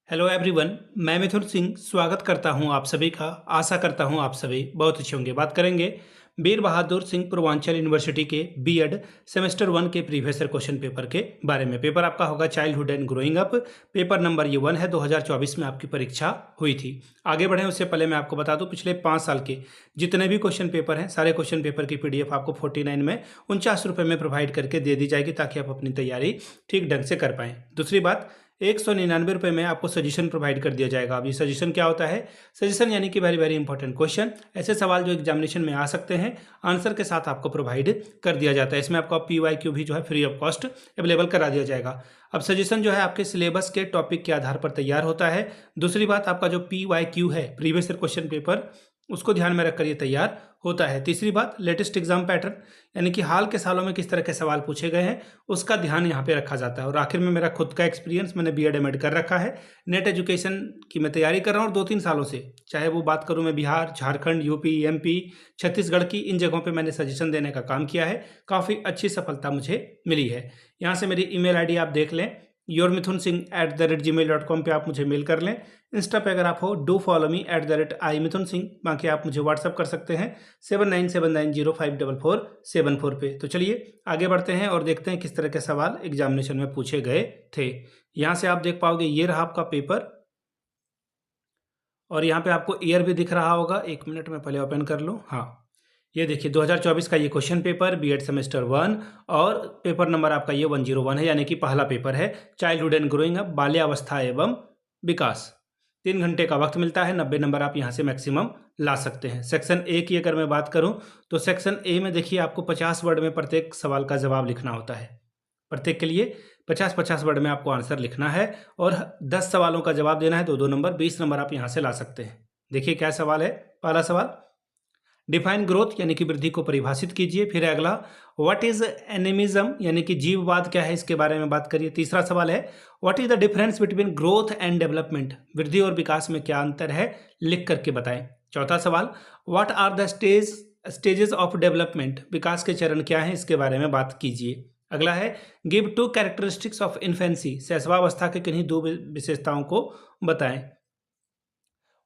Hello everyone, मैं मिथुन सिंह स्वागत करता हूं आप सभी का। आशा करता हूं आप सभी बहुत अच्छे होंगे। बात करेंगे वीर बहादुर सिंह पूर्वांचल यूनिवर्सिटी के बीएड सेमेस्टर 1 के प्रीवियस ईयर क्वेश्चन पेपर के बारे में। पेपर आपका होगा childhood and growing up. Paper number ये 1 है। 2024 में आपकी परीक्षा हुई थी। आगे बढ़ें उससे पहले मैं आपको बता दूं, पिछले 5 साल के जितने भी क्वेश्चन पेपर हैं, सारे क्वेश्चन पेपर की पीडीएफ आपको 49 में 49 रुपये में प्रोवाइड करके दे दी जाएगी, ताकि आप अपनी तैयारी ठीक ढंग से कर पाएँ। दूसरी बात, 199 रुपये में आपको सजेशन प्रोवाइड कर दिया जाएगा। अब ये सजेशन क्या होता है? सजेशन यानी कि वेरी वेरी इंपॉर्टेंट क्वेश्चन, ऐसे सवाल जो एग्जामिनेशन में आ सकते हैं, आंसर के साथ आपको प्रोवाइड कर दिया जाता है। इसमें आपको PYQ भी जो है फ्री ऑफ कॉस्ट अवेलेबल करा दिया जाएगा। अब सजेशन जो है आपके सिलेबस के टॉपिक के आधार पर तैयार होता है। दूसरी बात, आपका जो PYQ है, प्रीवियस ईयर क्वेश्चन पेपर, उसको ध्यान में रखकर ये तैयार होता है। तीसरी बात, लेटेस्ट एग्जाम पैटर्न, यानी कि हाल के सालों में किस तरह के सवाल पूछे गए हैं, उसका ध्यान यहाँ पे रखा जाता है। और आखिर में मेरा खुद का एक्सपीरियंस, मैंने बीएड एमएड कर रखा है, नेट एजुकेशन की मैं तैयारी कर रहा हूँ 2-3 सालों से। चाहे वो बात करूँ मैं बिहार, झारखंड, यूपी, MP, छत्तीसगढ़ की, इन जगहों पे मैंने सजेशन देने का काम किया है। काफ़ी अच्छी सफलता मुझे मिली है। यहाँ से मेरी email ID आप देख लें, yourmithunsingh@gmail.com पे आप मुझे मेल कर लें। इंस्टा पे अगर आप हो, डू फॉलो मी @imithunsingh। बाकी आप मुझे व्हाट्सअप कर सकते हैं 7979054474 पे। तो चलिए आगे बढ़ते हैं और देखते हैं किस तरह के सवाल एग्जामिनेशन में पूछे गए थे। यहाँ से आप देख पाओगे, ये रहा आपका पेपर, और यहाँ पे आपको ईयर भी दिख रहा होगा। 1 मिनट में पहले ओपन कर लूँ। हाँ, ये देखिए 2024 का ये क्वेश्चन पेपर, बीएड सेमेस्टर 1, और पेपर नंबर आपका ये 101 है, यानी कि पहला पेपर है, चाइल्डहुड एंड ग्रोइंग अप, बाल्यावस्था एवं विकास। 3 घंटे का वक्त मिलता है। 90 नंबर आप यहाँ से मैक्सिमम ला सकते हैं। सेक्शन ए की अगर मैं बात करूँ, तो सेक्शन ए में देखिए आपको 50 वर्ड में प्रत्येक सवाल का जवाब लिखना होता है। प्रत्येक के लिए 50-50 वर्ड में आपको आंसर लिखना है, और 10 सवालों का जवाब देना है। 2-2 नंबर, 20 नंबर आप यहाँ से ला सकते हैं। देखिए क्या सवाल है। पहला सवाल, डिफाइन ग्रोथ यानी कि वृद्धि को परिभाषित कीजिए। फिर अगला, व्हाट इज एनिमिज्म यानी कि जीववाद क्या है, इसके बारे में बात करिए। तीसरा सवाल है, what is the difference between growth and development, वृद्धि और विकास में क्या अंतर है, लिख करके बताएं। चौथा सवाल, what are the stages of development, विकास के चरण क्या हैं, इसके बारे में बात कीजिए। अगला है, गिव 2 कैरेक्टरिस्टिक्स ऑफ इन्फेंसी, शैशवावस्था के किन्हीं 2 विशेषताओं को बताएं।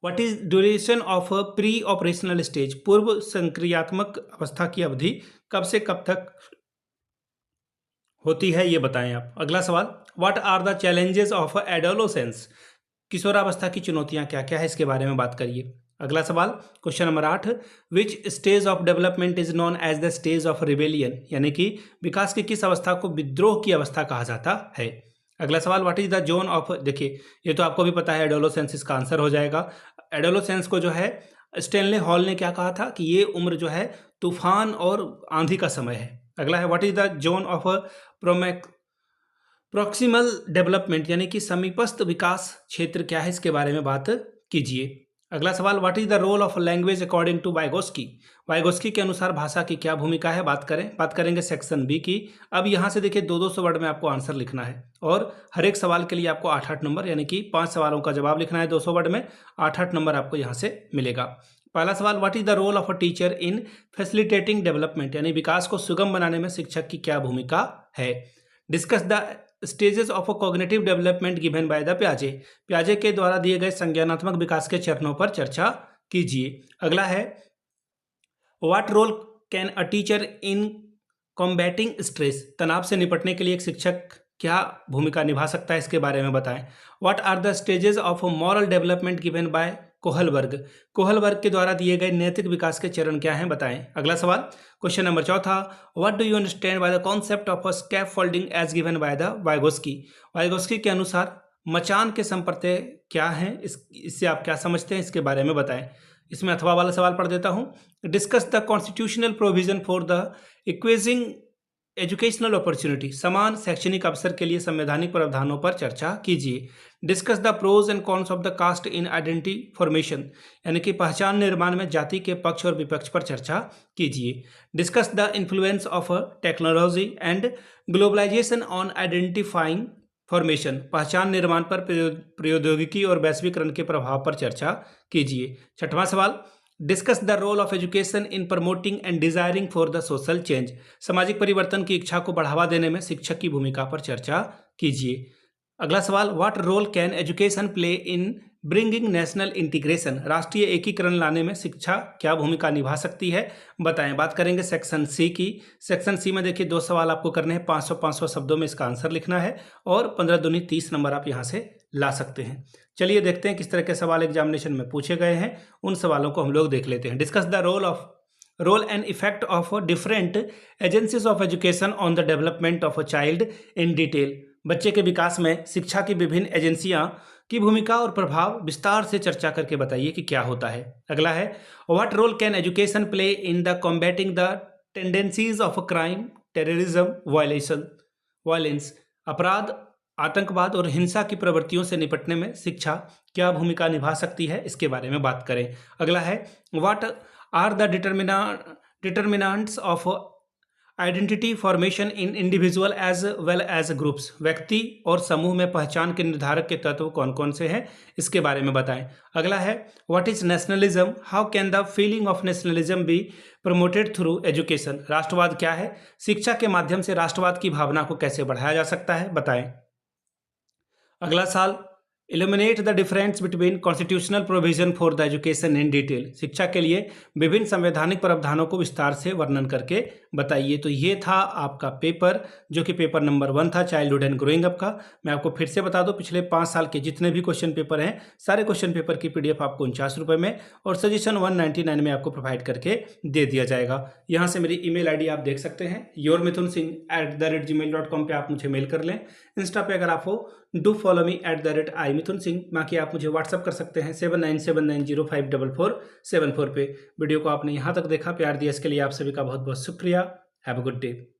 What is duration of pre operational stage, पूर्व संक्रियात्मक अवस्था की अवधि कब से कब तक होती है, ये बताएं आप। अगला सवाल, what are the challenges of adolescence, किशोरावस्था की चुनौतियां क्या क्या है, इसके बारे में बात करिए। अगला सवाल, question number 8, which stage of development is known as the stage of rebellion, यानी कि विकास की किस अवस्था को विद्रोह की अवस्था कहा जाता है। अगला सवाल, what is the zone of, देखिए ये तो आपको भी पता है, एडोलोसेंस इसका आंसर हो जाएगा। एडोलोसेंस को जो है स्टेनले हॉल ने क्या कहा था कि ये उम्र जो है तूफान और आंधी का समय है। अगला है, what is the zone of proximal development, यानी कि समीपस्थ विकास क्षेत्र क्या है, इसके बारे में बात कीजिए। अगला सवाल, what is the role of language according to Vygotsky, Vygotsky के अनुसार भाषा की क्या भूमिका है, बात करेंगे सेक्शन बी की। अब यहाँ से देखिए 2-2 वर्ड में आपको आंसर लिखना है, और हर एक सवाल के लिए आपको 8-8 नंबर, यानी कि 5 सवालों का जवाब लिखना है 200 वर्ड में। 8-8 नंबर आपको यहाँ से मिलेगा। पहला सवाल, what is the role of a teacher in facilitating development, यानी विकास को सुगम बनाने में शिक्षक की क्या भूमिका है। Discuss the stages of a cognitive development given by the प्याजे, प्याजे के द्वारा दिए गए संज्ञानात्मक विकास के चरणों पर चर्चा कीजिए। अगला है, what role can a teacher in combating stress, तनाव से निपटने के लिए एक शिक्षक क्या भूमिका निभा सकता है, इसके बारे में बताएं। What are the stages of moral development given by Kohlberg, Kohlberg के द्वारा दिए गए नैतिक विकास के चरण क्या हैं, बताएं। अगला सवाल, question number 4, what do you understand by the concept of scaffolding as given by the Vygotsky, Vygotsky के अनुसार मचान के संप्रत्यय क्या हैं, इससे आप क्या समझते हैं, इसके बारे में बताएं। इसमें अथवा वाला सवाल पढ़ देता हूं। Discuss the constitutional provision for the equalising educational opportunity, समान शैक्षणिक अवसर के लिए संवैधानिक प्रावधानों पर चर्चा कीजिए। Discuss the pros and cons of the caste in identity formation, यानी कि पहचान निर्माण में जाति के पक्ष और विपक्ष पर चर्चा कीजिए। Discuss the influence of technology and globalisation on identifying formation, पहचान निर्माण पर प्रौद्योगिकी और वैश्वीकरण के प्रभाव पर चर्चा कीजिए। छठवां सवाल, discuss the role of education in promoting and desiring for the social change, सामाजिक परिवर्तन की इच्छा को बढ़ावा देने में शिक्षक की भूमिका पर चर्चा कीजिए। अगला सवाल, what role can education play in bringing national integration, राष्ट्रीय एकीकरण लाने में शिक्षा क्या भूमिका निभा सकती है, बताएं। बात करेंगे सेक्शन सी की। सेक्शन सी में देखिए 2 सवाल आपको करने हैं, 500 शब्दों में इसका आंसर लिखना है और 15 दूनी 30 नंबर आप यहां से ला सकते हैं। चलिए देखते हैं किस तरह के सवाल एग्जामिनेशन में पूछे गए हैं, उन सवालों को हम लोग देख लेते हैं। Discuss the role and effect of different agencies of education on the development of a child in detail, बच्चे के विकास में शिक्षा की विभिन्न एजेंसियां की भूमिका और प्रभाव विस्तार से चर्चा करके बताइए कि क्या होता है। अगला है, what role can education play in the combating the tendencies of crime, terrorism, violence, अपराध, आतंकवाद और हिंसा की प्रवृत्तियों से निपटने में शिक्षा क्या भूमिका निभा सकती है, इसके बारे में बात करें। अगला है, what are the determinants of identity formation in individual as well as groups, व्यक्ति और समूह में पहचान के निर्धारक के तत्व कौन कौन से हैं, इसके बारे में बताएं। अगला है, what is nationalism, how can the feeling of nationalism be promoted through education, राष्ट्रवाद क्या है, शिक्षा के माध्यम से राष्ट्रवाद की भावना को कैसे बढ़ाया जा सकता है, बताएं। अगला सवाल, illuminate the difference between constitutional provision for the education in detail, शिक्षा के लिए विभिन्न संवैधानिक प्रावधानों को विस्तार से वर्णन करके बताइए। तो ये था आपका पेपर, जो कि पेपर नंबर 1 था चाइल्डहुड एंड ग्रोइंग अप का। मैं आपको फिर से बता दूं, पिछले 5 साल के जितने भी क्वेश्चन पेपर हैं, सारे क्वेश्चन पेपर की PDF आपको 49 रुपये में और सजेशन 199 में आपको प्रोवाइड करके दे दिया जाएगा। यहाँ से मेरी email ID आप देख सकते हैं, yourmithunsingh@gmail.com पे आप मुझे मेल कर लें। इंस्टा पे अगर आप हो, डू फॉलो मी @imithunsingh। बाकी आप मुझे व्हाट्सअप कर सकते हैं 7979054474 पे। वीडियो को आपने यहाँ तक देखा, प्यार दिया, इसके लिए आप सभी का बहुत बहुत शुक्रिया। Have a good day.